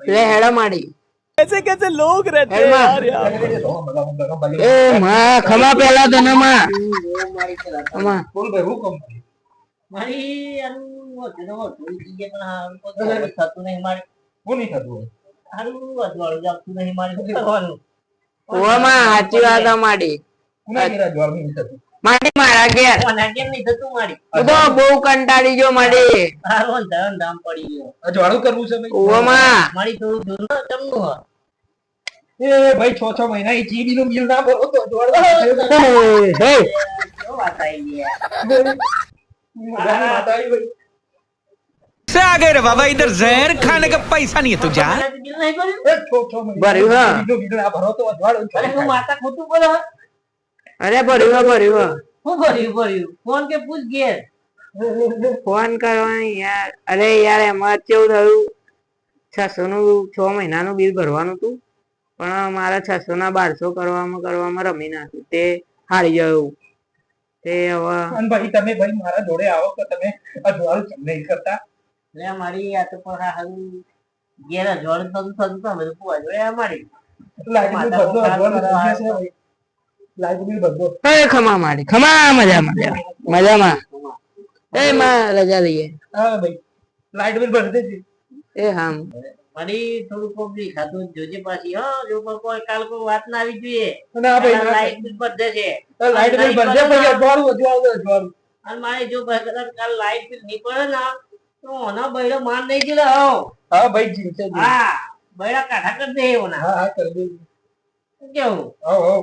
ले हेड़ा माड़ी कैसे कैसे लोग रहते हैं यार यार ए मां खमा पहला तो ना मां खमा બોલ ભાઈ હું કામ મારી આનું વધુ વધુ જઈએ પણ હારું કોઈ થતું નહીં મારે હું નહીં થતું હોય હારું વધવાળું જાગતું નહીં મારે શું કરવાનું वो मां साची बात है माड़ी કુના કેરા જ્વાર નહીં થતું माड़ी मारा गया કોના કેમ નહીં થતું મારી तो बहु कंटाड़ी जो माड़ी હારું અંધાર ધામ પડી ગયો આ જ્વાળું કરવું છે ભાઈ वो मां મારી થોડું દૂર કેમનું હોય એ ભાઈ 6 મહિના એ જીબી નું બિલ ના ભરો તો જ્વાળું हे કેવો વાત આવી ગઈ મજાની માતા આવી ભાઈ से आ गए रे बाबा इधर जहर खाने का पैसा नहीं है तुझे બિલ નહીં કર્યું એ 6 મહિના ભર્યું હા. જીબી નું બિલ ના ભરો તો જ્વાળું અરે હું માતા ખોટું બોલે अरे भर्યું હું ભર્યું ફોન કે પૂછ ઘેર फोन करवा यार अरे यार એમાં કેવું થયું 600 નું 6 મહિનાનું બિલ ભરવાનું હતું પણ મારા 600 ના 1200 કરવામાં રમી નાખ્યું તે હારી ગયું તે હવે અને ભાઈ તમે ભાઈ મારા જોડે આવો તો તમે આ જ્વાળું કેમ નહીં કરતા લે મારી આ તો પણ હારું ઘેર જોડ થતું તો બધું પૂવા જોડે મારી લાઈટ બિલ ભરજો જ્વાળું થઈ જશે ભાઈ લાઈટ બિલ ભરજો એ ખમા મારી ખમા મજામાં એ માં રજા લઈએ હા ભાઈ લાઈટ બિલ ભરી દેજે એ હા મારી થોડું કોબરી ખાતું જોજે પાછી હા જો કોઈ કાલ કોઈ વાત ના આવી જોઈએ અને આ ભાઈ લાઈટ બિલ પર દેજે લાઈટ બિલ ભરજે ભાઈ જ્વાળું અને મારે જો કદાચ કાલ લાઈટ બિલ નહીં પડે ને તો ઓના બૈડો માર નહીં ગયેલો હા ભાઈ જીવશે હા બૈડા કાઢા કરી દે ઓના હા હા કરી દેજે શું કેવું આવો